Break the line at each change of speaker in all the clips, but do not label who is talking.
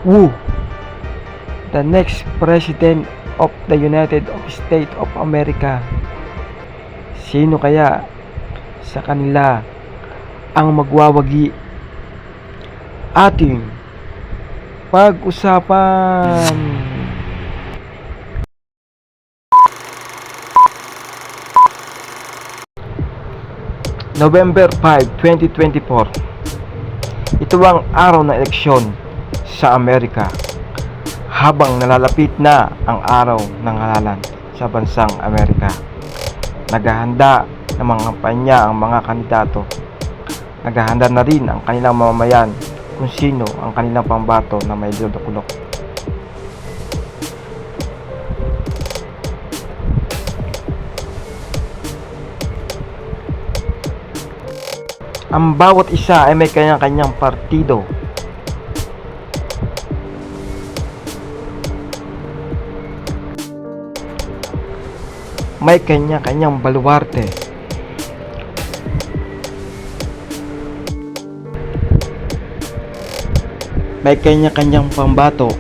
Who the next President of the United States of America? Sino kaya sa kanila ang magwawagi? Ating pag-usapan. November 5, 2024. Ito ang araw ng eleksyon sa Amerika. Habang nalalapit na ang araw ng halalan sa bansang Amerika, naghahanda ng mga kampanya ang mga kandidato. Naghahanda na rin ang kanilang mamamayan kung sino ang kanilang pambato na may lulukulok. Ang bawat isa ay may kanya-kanyang partido. May kanya-kanyang baluarte. May kanya-kanyang pambato.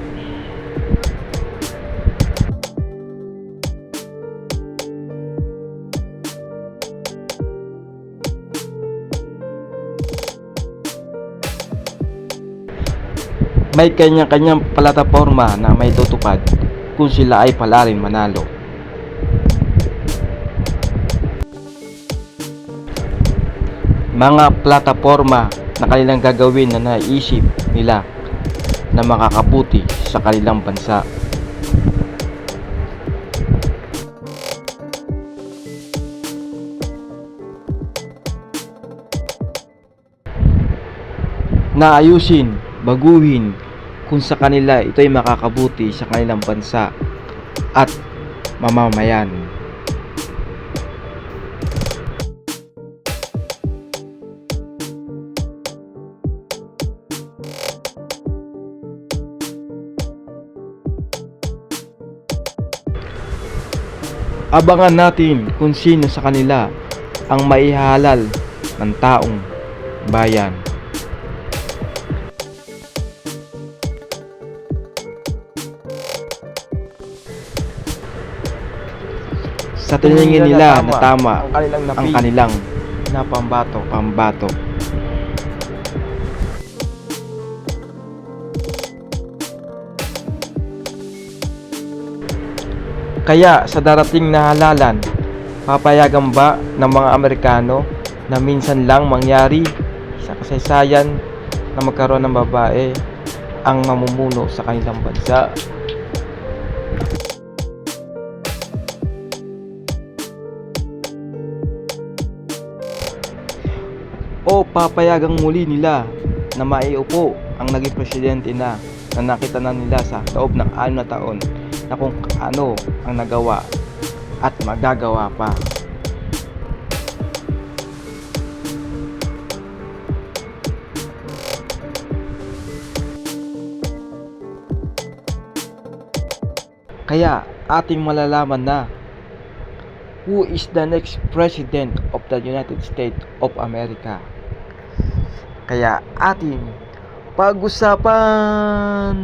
May kanya-kanyang plataporma na may tutupad kung sila ay palarin manalo. Mga plataporma na kanilang gagawin na naisip nila na makakabuti sa kanilang bansa. Naayusin, baguhin kung sa kanila ito ay makakabuti sa kanilang bansa at mamamayan. Abangan natin kung sino sa kanila ang maihalal ng taong bayan. Sa tingin nila na tama ang kanilang pambato. Kaya sa darating na halalan, papayagan ba ng mga Amerikano na minsan lang mangyari sa kasaysayan na magkaroon ng babae ang mamumuno sa kanilang bansa? O papayagang muli nila na maiupo ang naging presidente na nakita na nila sa loob ng 6 na taon na kung ano ang nagawa at magagawa pa. Kaya ating malalaman na who is the next President of the United States of America. Kaya ating pag-usapan.